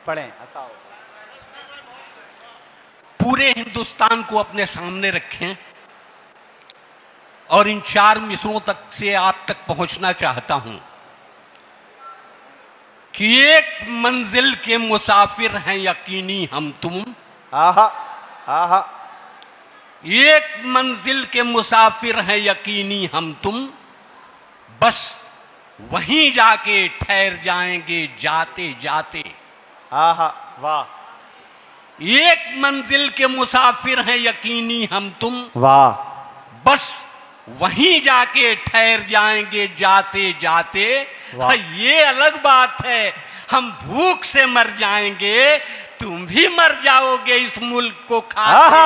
पढ़ें, बताओ। पूरे हिंदुस्तान को अपने सामने रखें और इन 4 मिसरों तक से आप तक पहुंचना चाहता हूं कि एक मंजिल के मुसाफिर हैं यकीनी हम तुम। आहा आहा। एक मंजिल के मुसाफिर हैं यकीनी हम तुम, बस वहीं जाके ठहर जाएंगे जाते जाते। आहा वाह। एक मंजिल के मुसाफिर हैं यकीनी हम तुम, वाह। बस वहीं जाके ठहर जाएंगे जाते जाते। ये अलग बात है, हम भूख से मर जाएंगे, तुम भी मर जाओगे इस मुल्क को खाके।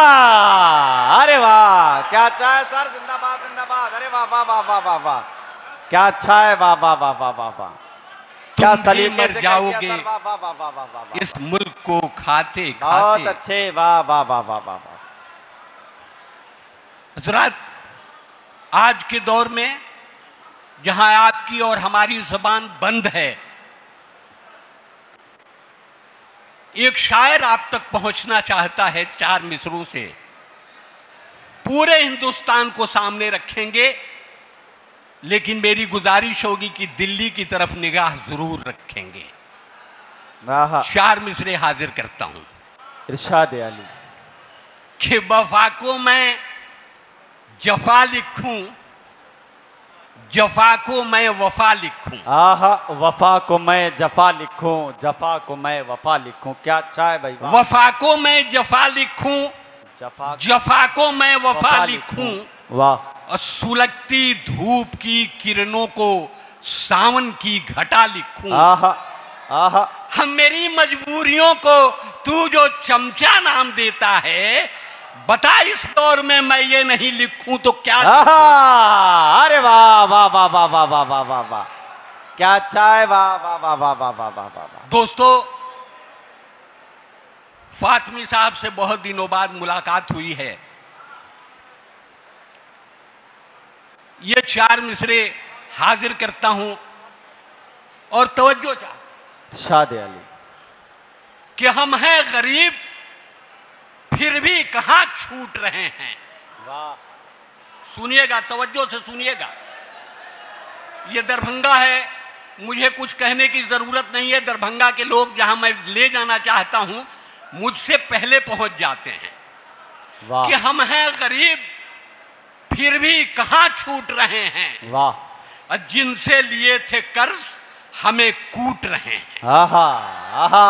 अरे वाह, क्या अच्छा है सर, जिंदाबाद जिंदाबाद। अरे वाह वाह वाह वाह वाह वाह, क्या अच्छा है, वाह वाह वाह वाह वाह वाह। क्या तुम मर जाओगे वाह वाह वाह वाह वाह, इस मुल्क को खाते खाते। बहुत अच्छे, वाह वाह वाह वाह वाह वाह। हज़रात, आज के दौर में जहां आपकी और हमारी ज़बान बंद है, एक शायर आप तक पहुंचना चाहता है 4 मिसरों से। पूरे हिंदुस्तान को सामने रखेंगे, लेकिन मेरी गुजारिश होगी कि दिल्ली की तरफ निगाह जरूर रखेंगे। 4 मिसरे हाजिर करता हूं। इरशाद अली। कि वफा को मैं जफा लिखूं, जफा को मैं वफा लिखूं। आहा, वफा को मैं जफा लिखूं, जफा को मैं वफा लिखूं, क्या अच्छा है भाई। वफा को मैं जफा लिखूं, जफा को मैं वफा लिखूं। वाह। और सुलगती धूप की किरणों को सावन की घटा लिखूं। आहा आहा। हम मेरी मजबूरियों को तू जो चमचा नाम देता है, बता इस दौर में मैं ये नहीं लिखूं तो क्या। अरे वाह वाह वाह वाह वाह वाह वाह वाह वाह, क्या अच्छा है, वाह वाह वाह वाह वाह वाह वाह वाह। दोस्तों, फातमी साहब से बहुत दिनों बाद मुलाकात हुई है। ये 4 मिसरे हाजिर करता हूं और तवज्जो चाह। शाद अली। कि हम हैं गरीब फिर भी कहां छूट रहे हैं। वाह। सुनिएगा, तवज्जो से सुनिएगा। ये दरभंगा है, मुझे कुछ कहने की जरूरत नहीं है। दरभंगा के लोग जहां मैं ले जाना चाहता हूं, मुझसे पहले पहुंच जाते हैं। वाह। कि हम हैं गरीब फिर भी कहां छूट रहे हैं। वाह। और जिनसे लिए थे कर्ज हमें कूट रहे हैं। आहा आहा।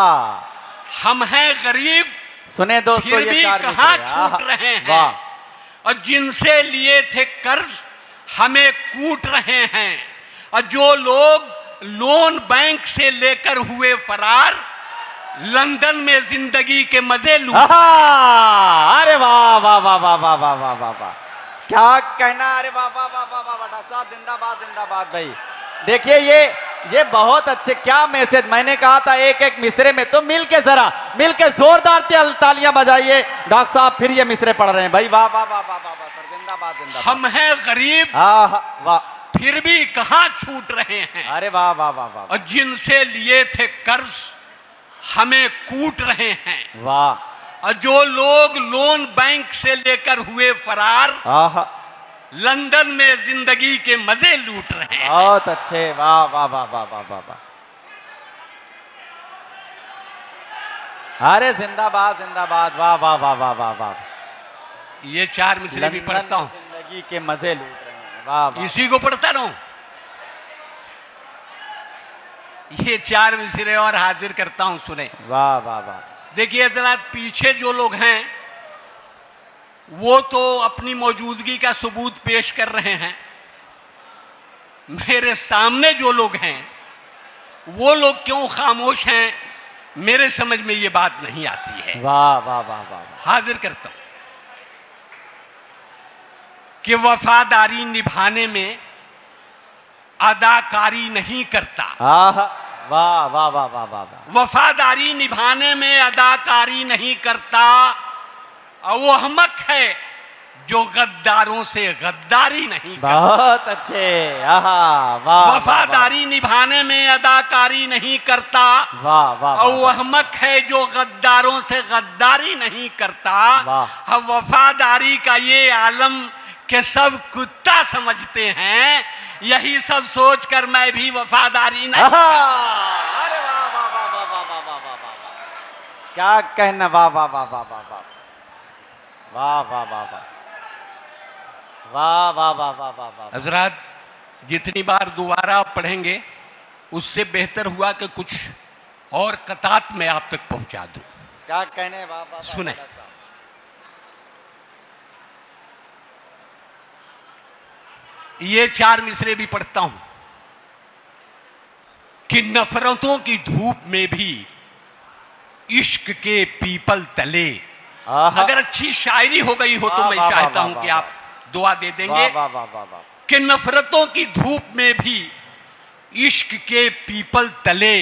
हम हैं गरीब सुने दोस्तों, फिर भी कहां छूट रहे हैं। वाह। और जिनसे लिए थे कर्ज हमें कूट रहे हैं। और जो लोग लोन बैंक से लेकर हुए फरार, लंदन में जिंदगी के मजे लूट। अरे वाह वाह वाह वाह वाह वाह वाह वाह वाह, क्या कहना। अरे वाह वाह वाह वाह वाह डॉक्टर साहब, जिंदाबाद जिंदाबाद भाई। देखिए ये बहुत अच्छे, क्या मैसेज। मैंने कहा था एक एक मिसरे में तो मिलके जरा मिलके जोरदार तालियां बजाइए। डॉक्टर साहब फिर ये मिसरे पढ़ रहे हैं भाई, वाह वाह वाह वाह वाह सर, जिंदाबाद जिंदाबाद। हम हैं गरीब वाह फिर भी कहां छूट रहे हैं। अरे वाह वाह वाह वाह। और जिनसे लिए थे कर्ज हमें कूट रहे हैं। वाह। और जो लोग लोन बैंक से लेकर हुए फरार, लंदन में जिंदगी के मजे लूट रहे हैं। बहुत अच्छे, वाह वाह वाह वाह वाह वाह वाह। अरे जिंदाबाद जिंदाबाद, वाह वाह वाह वाह वाह वाह। ये 4 मिसरे भी पढ़ता हूँ। जिंदगी के मजे लूट रहे हैं, वाह वाह। इसी को पढ़ता रहूं। ये 4 मिसरे और हाजिर करता हूं, सुने। वाह वाह वाह। देखिए जरा, पीछे जो लोग हैं वो तो अपनी मौजूदगी का सबूत पेश कर रहे हैं। मेरे सामने जो लोग हैं वो लोग क्यों खामोश हैं, मेरे समझ में ये बात नहीं आती है। वाह वाह वाह वाह। हाजिर करता हूं कि वफादारी निभाने में अदाकारी नहीं करता। वाह वाह वाह वाह वाह वाह। वफादारी निभाने में अदाकारी नहीं करता, और वो अहमक है जो गद्दारों से गद्दारी नहीं करता। बहुत अच्छे, वाह। वफादारी निभाने में अदाकारी नहीं करता, वाह वाह। और वो अहमक है जो गद्दारों से गद्दारी नहीं करता। वाह। हम वफादारी का ये आलम के सब कुत्ता समझते हैं, यही सब सोचकर मैं भी वफादारी नहीं। अरे वाह वाह वाह वाह वाह वाह वाह वाह वाह, क्या कहना, वाह वाह वाह वाह वाह वाह वाह वाह वाह वाह वाह वाह वाह वाह वाह वाह। हजरात, जितनी बार दोबारा आप पढ़ेंगे उससे बेहतर हुआ कि कुछ और कतात में आप तक पहुंचा दूं। क्या कहने, वाह वाह। सुने, ये 4 मिसरे भी पढ़ता हूं कि नफरतों की धूप में भी इश्क के पीपल तले। अगर अच्छी शायरी हो गई हो तो मैं चाहता हूं कि आप दुआ दे देंगे कि नफरतों की धूप में भी इश्क के पीपल तले,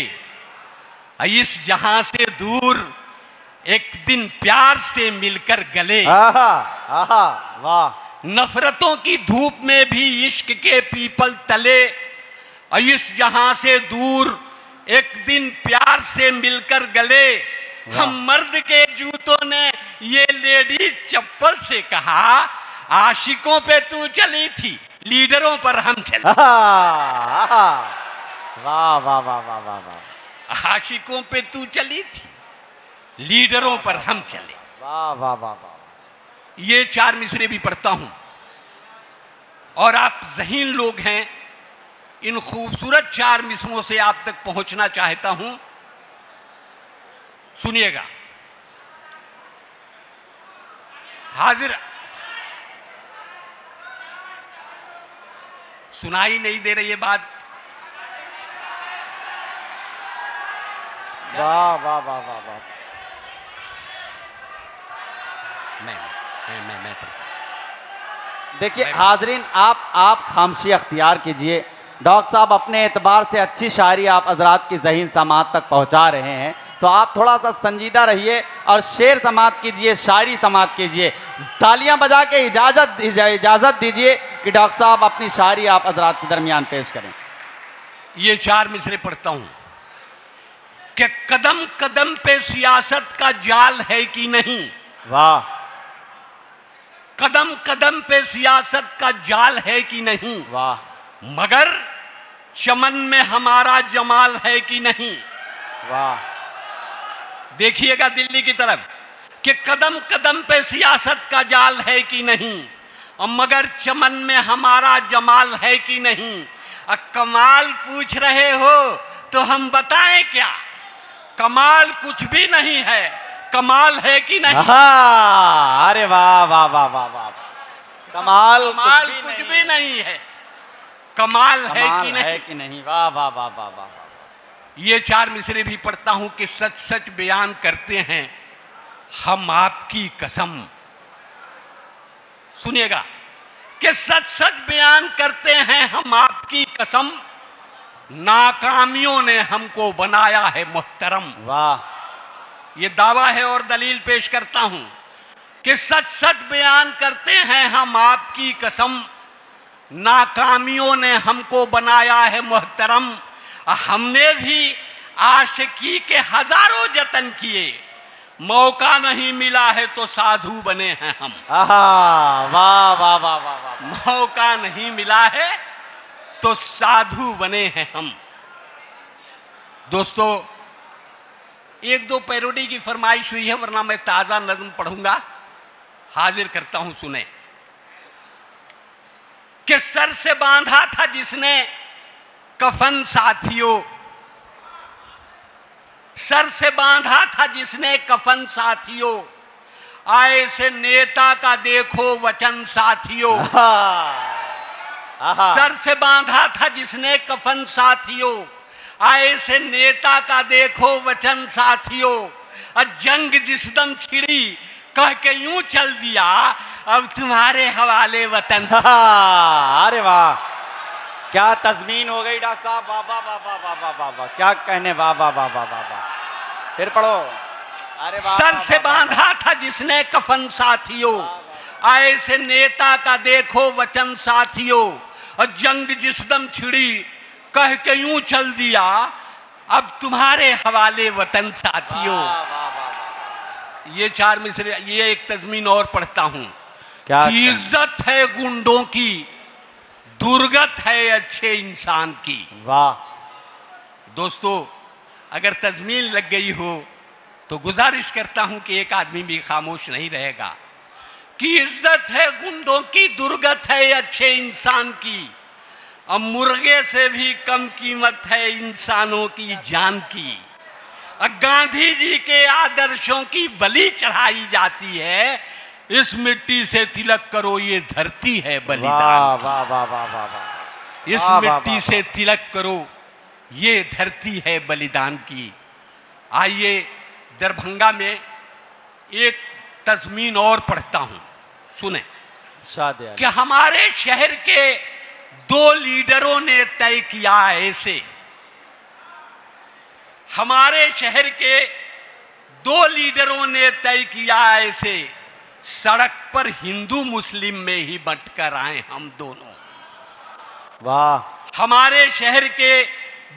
इस जहां से दूर एक दिन प्यार से मिलकर गले। वाह। नफरतों की धूप में भी इश्क के पीपल तले, इस जहां से दूर एक दिन प्यार से मिलकर गले। हम मर्द के जूतों ने ये लेडी चप्पल से कहा, आशिकों पे तू चली थी, लीडरों पर हम चले। वाह वाह वाह वाह वाह वाह। आशिकों पे तू चली थी, लीडरों पर हम चले। वाह वाह वाह वाह। ये 4 मिसरे भी पढ़ता हूं और आप ज़हीन लोग हैं, इन खूबसूरत 4 मिसरों से आप तक पहुंचना चाहता हूं। सुनिएगा। हाजिर, सुनाई नहीं दे रही है बात? वाह वाह वाह वाह वाह। मैं देखिए हाजरीन, आप खामोशी अख्तियार कीजिए। डॉक्टर साहब अपने एतबार से अच्छी शायरी आप हजरात की ज़हीन समात तक पहुंचा रहे हैं, तो आप थोड़ा सा संजीदा रहिए और शेर समात कीजिए, शायरी समात कीजिए। तालियां बजा के इजाज़त दीजिए कि डॉक्टर साहब अपनी शायरी आप हजरात के दरमियान पेश करें। ये 4 मिसरे पढ़ता हूं कि कदम कदम पे सियासत का जाल है कि नहीं। वाह। कदम कदम पे सियासत का जाल है कि नहीं। वाह। मगर चमन में हमारा जमाल है कि नहीं। वाह। देखिएगा दिल्ली की तरफ कि कदम कदम पे सियासत का जाल है कि नहीं, और मगर चमन में हमारा जमाल है कि नहीं। कमाल पूछ रहे हो तो हम बताएं क्या, कमाल कुछ भी नहीं है, कमाल है कि नहीं। अरे वाह वाह वाह वाह वाह। कमाल कुछ भी नहीं है, कमाल है कि नहीं। वाह वाह वाह वाह वाह। ये 4 मिसरे भी पढ़ता हूं कि सच सच बयान करते हैं हम आपकी कसम। सुनिएगा कि सच सच बयान करते हैं हम आपकी कसम, नाकामियों ने हमको बनाया है मुहतरम। वाह। ये दावा है और दलील पेश करता हूं कि सच सच बयान करते हैं हम आपकी कसम, नाकामियों ने हमको बनाया है मुहतरम। हमने भी आशिकी के हजारों जतन किए, मौका नहीं मिला है तो साधु बने हैं हम। वाह वाह वाह वाह वाह। मौका नहीं मिला है तो साधु बने हैं हम। दोस्तों, 1-2 पैरोडी की फरमाइश हुई है, वरना मैं ताजा नज़्म पढ़ूंगा, हाजिर करता हूं। सुने कि सर से बांधा था जिसने कफन साथियों, सर से बांधा था जिसने कफन साथियों, आए से नेता का देखो वचन साथियों। सर से बांधा था जिसने कफन साथियों, आए से नेता का देखो वचन साथियों। जंग जिस दम छिड़ी कह के यूं चल दिया, अब तुम्हारे हवाले वतन। अरे वाह, क्या तज़मीन हो गई डॉक्टर साहब। वाह वाह वाह वाह वाह वाह वाह। क्या कहने, वाह वाह वाह वाह वाह वाह। फिर पढ़ो। अरे वाह। सर से बांधा था जिसने कफन साथियों, आए से नेता का देखो वचन साथियों। और जंग जिस दम छिड़ी कह के यूं चल दिया, अब तुम्हारे हवाले वतन साथियों। वाह, वाह, वाह, वाह। ये 4 मिसरे, ये एक तज़मीन और पढ़ता हूं क्या कि इज्जत है गुंडों की, दुर्गत है अच्छे इंसान की। वाह। दोस्तों, अगर तज़मीन लग गई हो तो गुजारिश करता हूं कि एक आदमी भी खामोश नहीं रहेगा कि इज्जत है गुंडों की, दुर्गत है अच्छे इंसान की, अब मुर्गे से भी कम कीमत है इंसानों की जान की। अब गांधी जी के आदर्शों की बलि चढ़ाई जाती है, इस मिट्टी से तिलक करो ये धरती है बलिदान की। वाह वाह वाह वाह वाह। इस वाह, वाह, मिट्टी वाह, से तिलक करो ये धरती है बलिदान की। आइए दरभंगा में एक तज़मीन और पढ़ता हूं, सुने। शादी कि हमारे शहर के 2 लीडरों ने तय किया ऐसे, हमारे शहर के 2 लीडरों ने तय किया ऐसे, सड़क पर हिंदू मुस्लिम में ही बंटकर आए हम दोनों। वाह। हमारे शहर के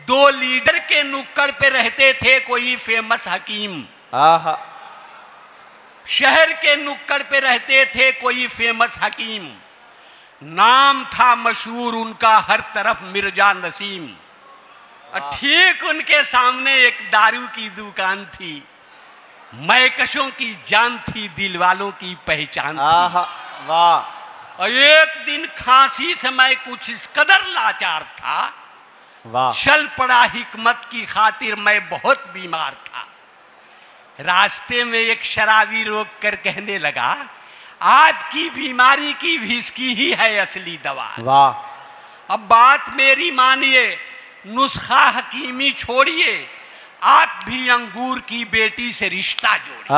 2 लीडर के नुक्कड़ पे रहते थे कोई फेमस हकीम। आहा। शहर के नुक्कड़ पे रहते थे कोई फेमस हकीम, नाम था मशहूर उनका हर तरफ मिर्जा नसीम। ठीक उनके सामने एक दारू की दुकान थी, मैकशों की जान थी, दिल वालों की पहचान थी। वाह। और एक दिन खांसी से मैं कुछ इस कदर लाचार था, वाह। चल पड़ा हिकमत की खातिर मैं बहुत बीमार था। रास्ते में एक शराबी रोक कर कहने लगा, आपकी बीमारी की विस्की ही है असली दवा। वाह। अब बात मेरी मानिए, नुस्खा हकीमी छोड़िए, आप भी अंगूर की बेटी से रिश्ता जोड़िए।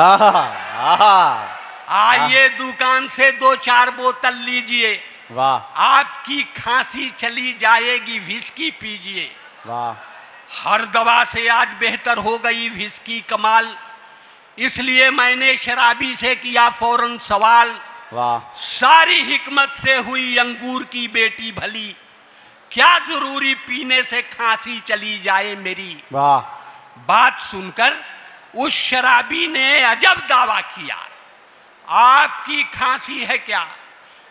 आइए दुकान से 2-4 बोतल लीजिए, वाह। आपकी खांसी चली जाएगी, विस्की पीजिए। वाह। हर दवा से आज बेहतर हो गई विस्की कमाल, इसलिए मैंने शराबी से किया फौरन सवाल। वाह। सारी हिकमत से हुई अंगूर की बेटी भली, क्या जरूरी पीने से खांसी चली जाए मेरी। वाह। बात सुनकर उस शराबी ने अजब दावा किया, आपकी खांसी है क्या,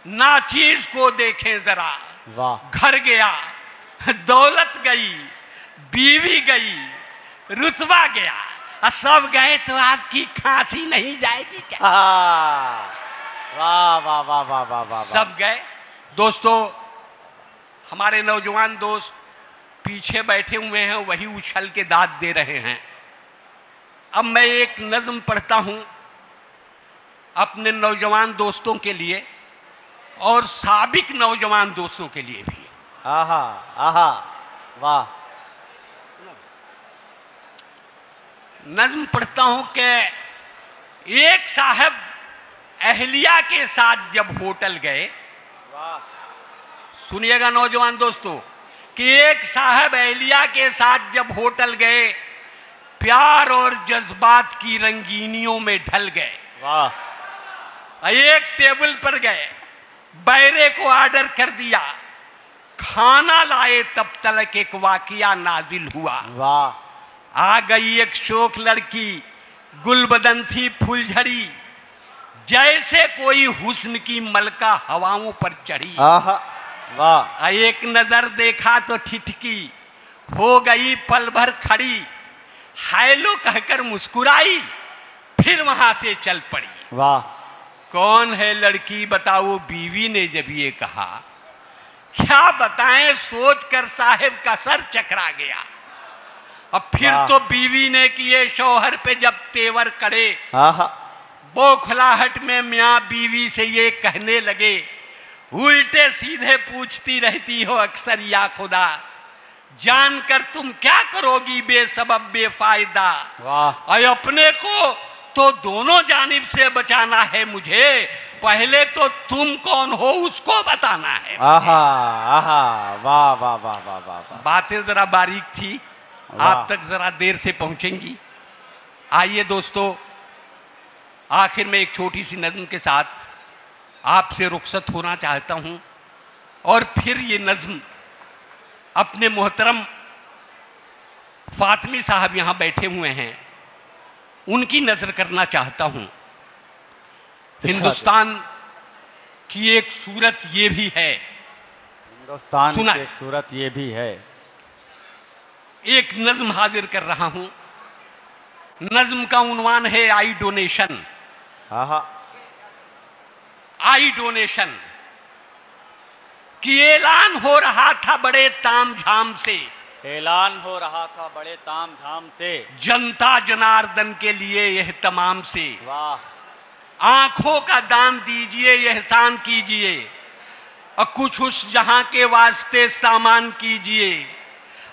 नाचीज को देखें जरा। वाह। घर गया, दौलत गई, बीवी गई, रुतबा गया, सब गए तो आपकी खांसी नहीं जाएगी क्या। वाह वाह वाह वाह वाह वाह। सब गए। दोस्तों, हमारे नौजवान दोस्त पीछे बैठे हुए हैं, वही उछल के दाद दे रहे हैं। अब मैं एक नज्म पढ़ता हूं अपने नौजवान दोस्तों के लिए और साबिक नौजवान दोस्तों के लिए भी। आहा आहा। वाह। नज्म पढ़ता हूं कि एक साहब अहलिया के साथ जब होटल गए, सुनिएगा नौजवान दोस्तों, कि एक साहब अहलिया के साथ जब होटल गए, प्यार और जज्बात की रंगीनियों में ढल गए। वाह। एक टेबल पर गए, बैरे को ऑर्डर कर दिया, खाना लाए तब तक एक वाकया नाजिल हुआ। वाह। आ गई एक शोख लड़की, गुलबदन थी फुलझड़ी, जैसे कोई हुस्न की मलका हवाओं पर चढ़ी। आहा। वाह। एक नजर देखा तो ठिठकी, हो गई पल भर खड़ी, हायलो कहकर मुस्कुराई, फिर वहां से चल पड़ी। वाह। कौन है लड़की बताओ, बीवी ने जब ये कहा, क्या बताएं सोचकर साहिब का सर चकरा गया। अब फिर तो बीवी ने किए शौहर पे जब तेवर करे, बौखलाहट में मियाँ बीवी से ये कहने लगे, उल्टे सीधे पूछती रहती हो अक्सर या खुदा, जानकर तुम क्या करोगी बेसबब बेफायदा। और अपने को तो दोनों जानिब से बचाना है मुझे, पहले तो तुम कौन हो उसको बताना है। आहा आहा। वाह वाह वाह वाह वाह। बातें जरा बारीक थी, आप तक जरा देर से पहुंचेंगी। आइए दोस्तों, आखिर में एक छोटी सी नज्म के साथ आपसे रुखसत होना चाहता हूं, और फिर ये नज्म अपने मोहतरम फातिमी साहब यहाँ बैठे हुए हैं, उनकी नजर करना चाहता हूँ। हिंदुस्तान की एक सूरत ये भी है, हिंदुस्तान की एक सूरत ये भी है। एक नज्म हाजिर कर रहा हूं। नज्म का उन्वान है आई डोनेशन। आई डोनेशन कि ऐलान हो रहा था बड़े तामझाम से, ऐलान हो रहा था बड़े तामझाम से, जनता जनार्दन के लिए यह तमाम से। वाह। आंखों का दान दीजिए, एहसान कीजिए, और कुछ उस जहां के वास्ते सामान कीजिए।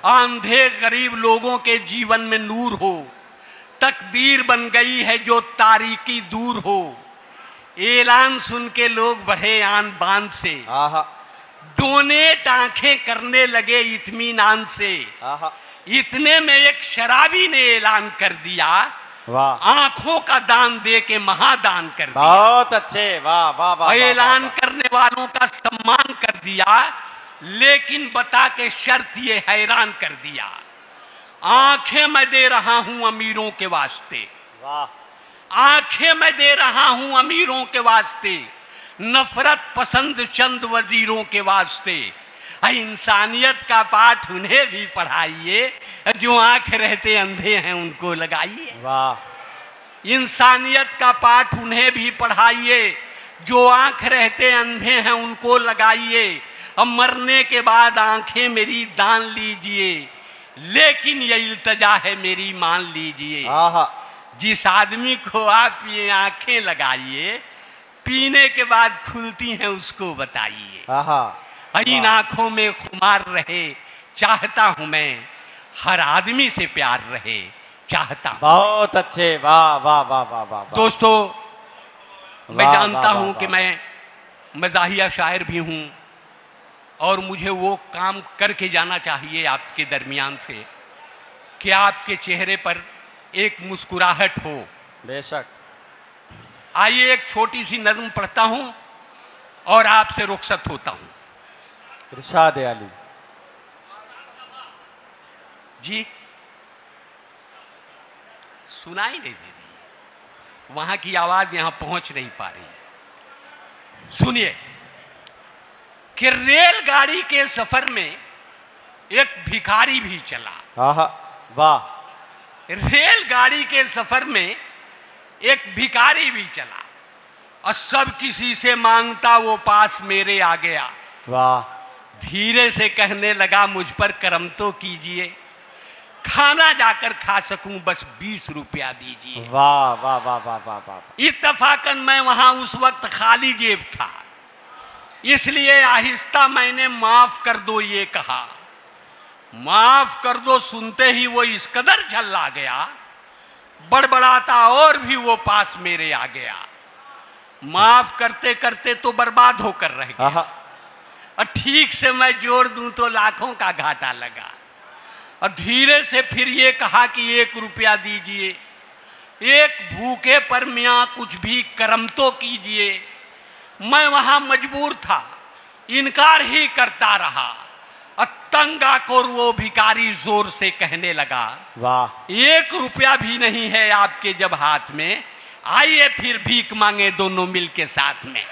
आंधे गरीब लोगों के जीवन में नूर हो, तकदीर बन गई है जो तारीकी दूर हो। ऐलान सुन के लोग बढ़े आन बान से, डोनेट आंखें करने लगे इत्मीनान से। इतने में एक शराबी ने ऐलान कर दिया, वाह, आंखों का दान दे के महादान कर दिया। बहुत अच्छे, वाह वाह वाह। ऐलान करने वालों का सम्मान कर दिया, लेकिन बता के शर्त ये हैरान कर दिया। आंखें मैं दे रहा हूं अमीरों के वास्ते, वाह। आंखें मैं दे रहा हूं अमीरों के वास्ते, नफरत पसंद चंद वजीरों के वास्ते। इंसानियत का पाठ उन्हें भी पढ़ाइए, जो आंख रहते अंधे हैं उनको लगाइए। वाह। इंसानियत का पाठ उन्हें भी पढ़ाइए, जो आंख रहते अंधे हैं उनको लगाइए। अब मरने के बाद आंखें मेरी दान लीजिए, लेकिन ये इल्तजा है मेरी मान लीजिए। जिस आदमी को आप ये आंखें लगाइए, पीने के बाद खुलती हैं उसको बताइए। इन आंखों में खुमार रहे चाहता हूं मैं, हर आदमी से प्यार रहे चाहता हूं। बहुत अच्छे, वाह वाह वाह वाह वाह। दोस्तों, मैं जानता हूं कि मैं मज़ाहिया शायर भी हूं, और मुझे वो काम करके जाना चाहिए आपके दरमियान से कि आपके चेहरे पर एक मुस्कुराहट हो। बेशक। आइए एक छोटी सी नज़्म पढ़ता हूं और आपसे रुखसत होता हूं। इरशाद अली जी, सुनाई नहीं दे रही, वहां की आवाज यहां पहुंच नहीं पा रही है। सुनिए कि रेलगाड़ी के सफर में एक भिखारी भी चला। वाह। रेलगाड़ी के सफर में एक भिखारी भी चला, और सब किसी से मांगता वो पास मेरे आ गया। वाह। धीरे से कहने लगा मुझ पर करम तो कीजिए, खाना जाकर खा सकूं बस 20 रुपया दीजिए। वाह वाह वाह वाह वाह वाह। इत्तफाकन मैं वहां उस वक्त खाली जेब था, इसलिए आहिस्ता मैंने माफ कर दो ये कहा। माफ कर दो सुनते ही वो इस कदर झल्ला गया, बड़बड़ाता और भी वो पास मेरे आ गया। माफ करते करते तो बर्बाद होकर रह गया, और ठीक से मैं जोड़ दूं तो लाखों का घाटा लगा। और धीरे से फिर ये कहा कि 1 रुपया दीजिए, एक भूखे पर मियाँ कुछ भी करम तो कीजिए। मैं वहां मजबूर था, इनकार ही करता रहा, और तंग आकर वो भिखारी जोर से कहने लगा, वाह, 1 रुपया भी नहीं है आपके जब हाथ में, आइए फिर भीख मांगे दोनों मिल के साथ में।